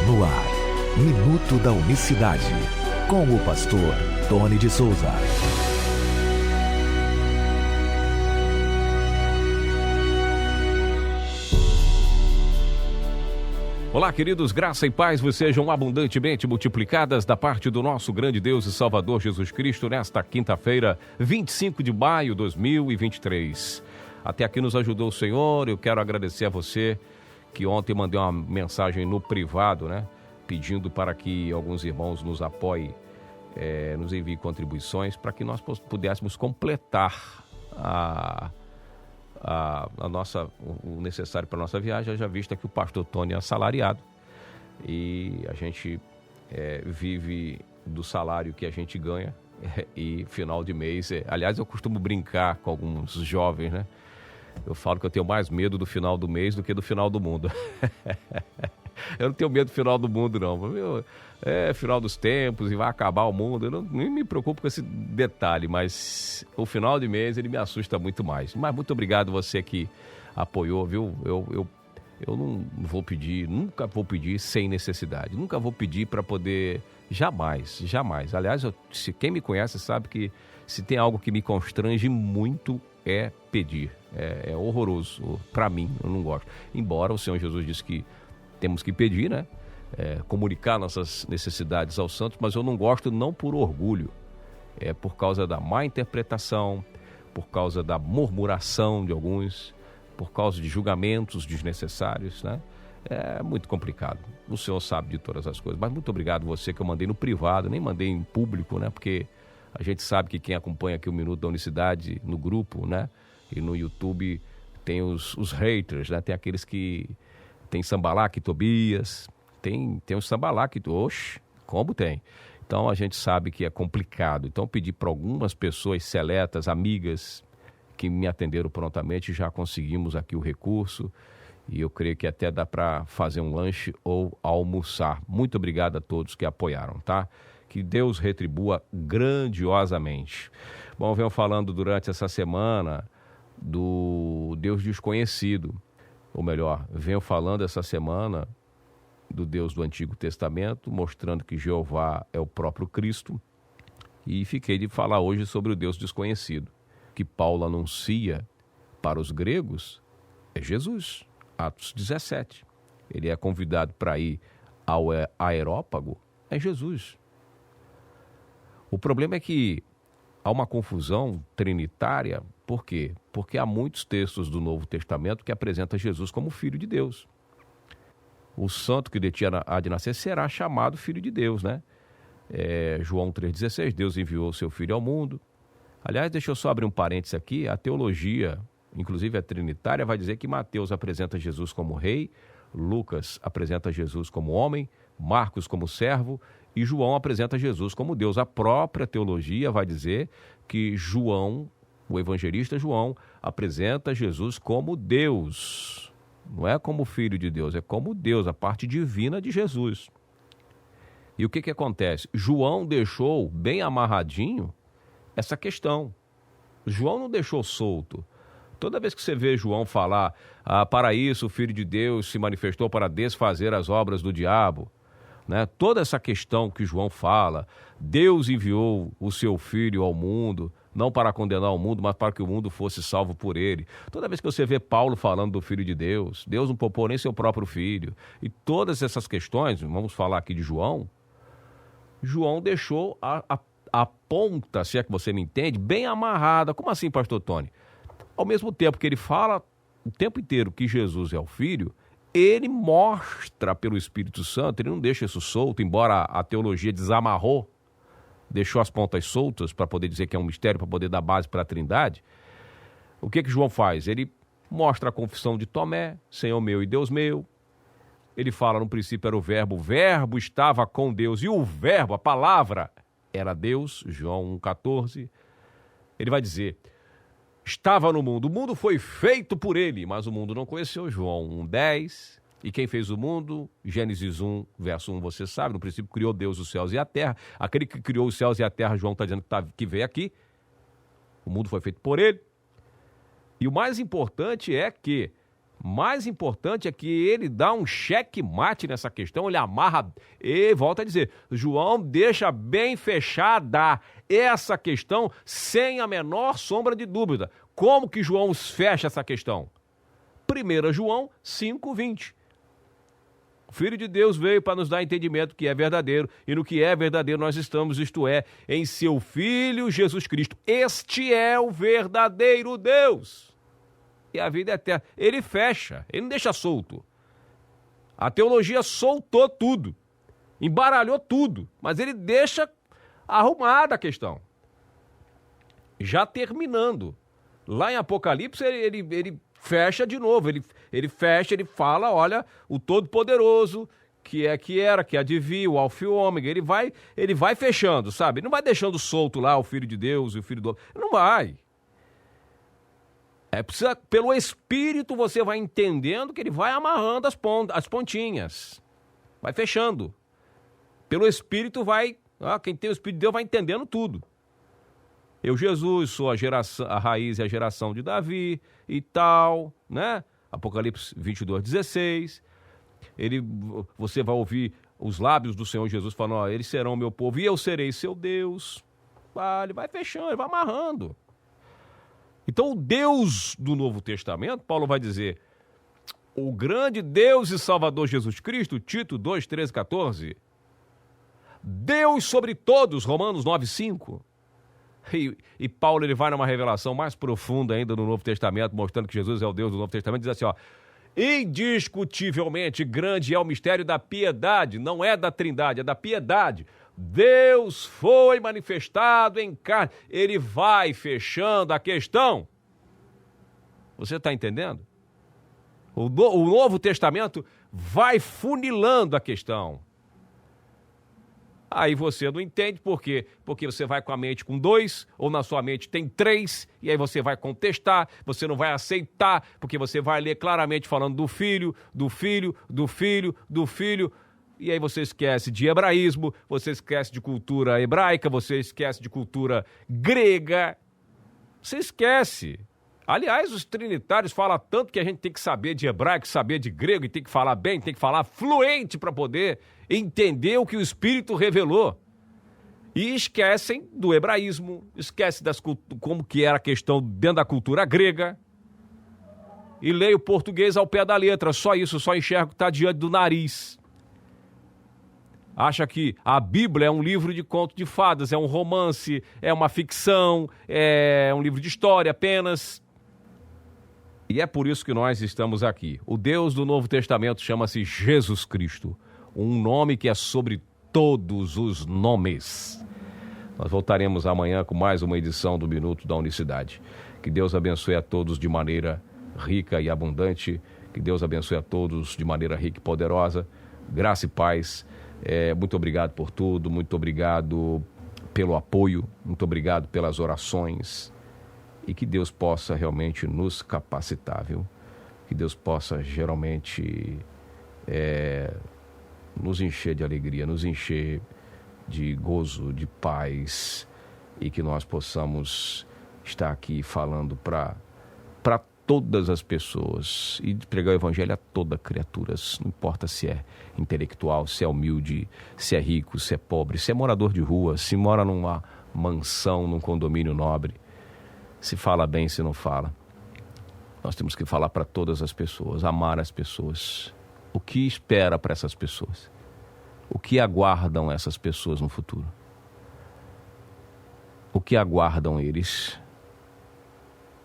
No ar, Minuto da Unicidade, com o pastor Tony de Souza. Olá, queridos, graça e paz vos sejam abundantemente multiplicadas da parte do nosso grande Deus e Salvador Jesus Cristo nesta quinta-feira, 25 de maio de 2023. Até aqui nos ajudou o Senhor. Eu quero agradecer a você que ontem mandei uma mensagem no privado, pedindo para que alguns irmãos nos apoiem, nos enviem contribuições para que nós pudéssemos completar o necessário para a nossa viagem, já vista que o pastor Tony é assalariado e a gente vive do salário que a gente ganha e final de mês, aliás, eu costumo brincar com alguns jovens, eu falo que eu tenho mais medo do final do mês do que do final do mundo. Eu não tenho medo do final do mundo, não. Final dos tempos e vai acabar o mundo. Eu nem me preocupo com esse detalhe, mas o final de mês ele me assusta muito mais. Mas muito obrigado você que apoiou, viu? Eu não vou pedir, nunca vou pedir sem necessidade. Nunca vou pedir para poder... Jamais. Aliás, se quem me conhece sabe que se tem algo que me constrange muito é pedir. É horroroso. Para mim, eu não gosto. Embora o Senhor Jesus disse que temos que pedir, comunicar nossas necessidades aos santos, mas eu não gosto não por orgulho, é por causa da má interpretação, por causa da murmuração de alguns, por causa de julgamentos desnecessários, É muito complicado. O Senhor sabe de todas as coisas, mas muito obrigado você que eu mandei no privado, nem mandei em público, porque a gente sabe que quem acompanha aqui o Minuto da Unicidade no grupo, e no YouTube tem os haters, tem aqueles que tem Sambalá, Tobias, tem os Sambalá, oxe, como tem? Então a gente sabe que é complicado. Então pedi para algumas pessoas seletas, amigas, que me atenderam prontamente, já conseguimos aqui o recurso e eu creio que até dá para fazer um lanche ou almoçar. Muito obrigado a todos que apoiaram, tá? Que Deus retribua grandiosamente. Bom, venho falando durante essa semana do Deus desconhecido. Ou melhor, venho falando essa semana do Deus do Antigo Testamento, mostrando que Jeová é o próprio Cristo. E fiquei de falar hoje sobre o Deus desconhecido, que Paulo anuncia para os gregos, é Jesus, Atos 17. Ele é convidado para ir ao Areópago, é Jesus. O problema é que há uma confusão trinitária. Por quê? Porque há muitos textos do Novo Testamento que apresentam Jesus como Filho de Deus. O santo que há de nascer será chamado Filho de Deus, João 3,16, Deus enviou o seu Filho ao mundo. Aliás, deixa eu só abrir um parênteses aqui, a teologia, inclusive a trinitária, vai dizer que Mateus apresenta Jesus como rei, Lucas apresenta Jesus como homem, Marcos como servo e João apresenta Jesus como Deus. A própria teologia vai dizer que o evangelista João apresenta Jesus como Deus. Não é como Filho de Deus, é como Deus, a parte divina de Jesus. E o que acontece? João deixou bem amarradinho essa questão. João não deixou solto. Toda vez que você vê João falar, para isso o Filho de Deus se manifestou para desfazer as obras do diabo, toda essa questão que João fala, Deus enviou o seu Filho ao mundo, não para condenar o mundo, mas para que o mundo fosse salvo por ele. Toda vez que você vê Paulo falando do Filho de Deus, Deus não poupou nem seu próprio Filho. E todas essas questões, vamos falar aqui de João deixou a ponta, se é que você me entende, bem amarrada. Como assim, pastor Tony? Ao mesmo tempo que ele fala o tempo inteiro que Jesus é o Filho, ele mostra pelo Espírito Santo, ele não deixa isso solto, embora a teologia desamarrou, deixou as pontas soltas para poder dizer que é um mistério, para poder dar base para a Trindade. O que João faz? Ele mostra a confissão de Tomé, Senhor meu e Deus meu. Ele fala, no princípio era o Verbo estava com Deus, e o Verbo, a palavra, era Deus, João 1,14. Ele vai dizer, estava no mundo, o mundo foi feito por ele, mas o mundo não conheceu, João 1,10. E quem fez o mundo? Gênesis 1, verso 1, você sabe, no princípio criou Deus os céus e a terra. Aquele que criou os céus e a terra, João está dizendo que veio aqui. O mundo foi feito por ele. E o mais importante é que Mais importante é que ele dá um checkmate nessa questão, ele amarra, e volta a dizer, João deixa bem fechada essa questão sem a menor sombra de dúvida. Como que João fecha essa questão? 1 João 5:20. O Filho de Deus veio para nos dar entendimento que é verdadeiro, e no que é verdadeiro nós estamos, isto é, em seu Filho Jesus Cristo. Este é o verdadeiro Deus e a vida eterna. Ele fecha, ele não deixa solto. A teologia soltou tudo, embaralhou tudo, mas ele deixa arrumada a questão. Já terminando, lá em Apocalipse ele fecha de novo, ele fecha, ele fala, olha, o Todo-Poderoso, que era, que há de vir, o Alfa e o Ômega, ele vai fechando, sabe? Ele não vai deixando solto lá o Filho de Deus e o Filho do Homem, não vai. Pelo Espírito você vai entendendo que ele vai amarrando as pontinhas, vai fechando. Pelo Espírito quem tem o Espírito de Deus vai entendendo tudo. Eu, Jesus, sou a raiz e a geração de Davi e tal, né? Apocalipse 22:16. Você vai ouvir os lábios do Senhor Jesus falando, eles serão meu povo e eu serei seu Deus. Ele vai fechando, ele vai amarrando. Então, o Deus do Novo Testamento, Paulo vai dizer, o grande Deus e Salvador Jesus Cristo, Tito 2:13-14. Deus sobre todos, Romanos 9:5. E Paulo ele vai numa revelação mais profunda ainda no Novo Testamento, mostrando que Jesus é o Deus do Novo Testamento, diz assim, indiscutivelmente grande é o mistério da piedade, não é da Trindade, é da piedade. Deus foi manifestado em carne. Ele vai fechando a questão. Você está entendendo? O Novo Testamento vai funilando a questão. Aí você não entende por quê? Porque você vai com a mente com 2, ou na sua mente tem 3, e aí você vai contestar, você não vai aceitar, porque você vai ler claramente falando do filho, do filho, do filho, do filho, e aí você esquece de hebraísmo, você esquece de cultura hebraica, você esquece de cultura grega, você esquece. Aliás, os trinitários falam tanto que a gente tem que saber de hebraico, saber de grego, e tem que falar bem, tem que falar fluente para poder entender o que o Espírito revelou. E esquecem do hebraísmo, esquecem como que era a questão dentro da cultura grega, e leem o português ao pé da letra, só isso, só enxerga o que está diante do nariz. Acha que a Bíblia é um livro de conto de fadas, é um romance, é uma ficção, é um livro de história apenas. E é por isso que nós estamos aqui. O Deus do Novo Testamento chama-se Jesus Cristo, um nome que é sobre todos os nomes. Nós voltaremos amanhã com mais uma edição do Minuto da Unicidade. Que Deus abençoe a todos de maneira rica e abundante. Que Deus abençoe a todos de maneira rica e poderosa. Graça e paz. Muito obrigado por tudo, muito obrigado pelo apoio, muito obrigado pelas orações. E que Deus possa realmente nos capacitar, viu? Que Deus possa geralmente nos encher de alegria, nos encher de gozo, de paz, e que nós possamos estar aqui falando para todas as pessoas e pregar o evangelho a toda criatura, não importa se é intelectual, se é humilde, se é rico, se é pobre, se é morador de rua, se mora numa mansão, num condomínio nobre, se fala bem, se não fala. Nós temos que falar para todas as pessoas, amar as pessoas. O que espera para essas pessoas? O que aguardam essas pessoas no futuro? O que aguardam eles?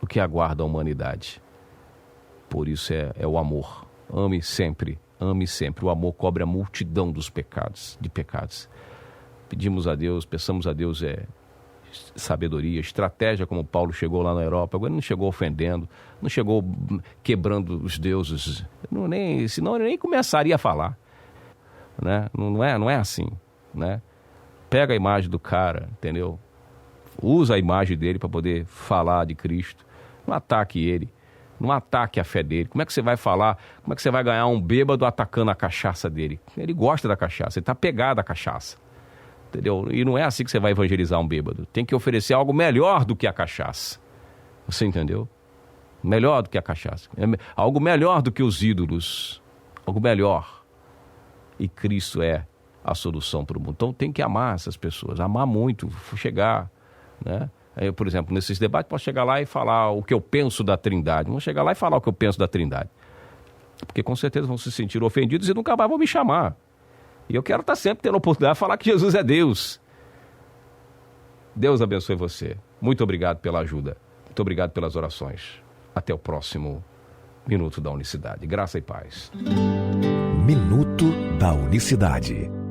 O que aguarda a humanidade? Por isso é o amor. Ame sempre, ame sempre. O amor cobre a multidão de pecados. Pedimos a Deus, peçamos a Deus sabedoria, estratégia, como Paulo chegou lá na Europa. Agora ele não chegou ofendendo, não chegou quebrando os deuses, senão ele nem começaria a falar, né? Não é assim, né? Pega a imagem do cara, entendeu? Usa a imagem dele para poder falar de Cristo. Não ataque ele, não ataque a fé dele. Como é que você vai falar? Como é que você vai ganhar um bêbado atacando a cachaça dele? Ele gosta da cachaça, ele está pegado à cachaça. Entendeu? E não é assim que você vai evangelizar um bêbado. Tem que oferecer algo melhor do que a cachaça. Você entendeu? melhor do que a cachaça, algo melhor do que os ídolos, algo melhor. E Cristo é a solução para o mundo. Então tem que amar essas pessoas, amar muito, chegar, né? Eu, por exemplo, nesses debates posso chegar lá e falar o que eu penso da Trindade. Vou chegar lá e falar o que eu penso da Trindade. Porque com certeza vão se sentir ofendidos e nunca mais vão me chamar. E eu quero estar sempre tendo a oportunidade de falar que Jesus é Deus. Deus abençoe você. Muito obrigado pela ajuda. Muito obrigado pelas orações. Até o próximo Minuto da Unicidade. Graça e paz. Minuto da Unicidade.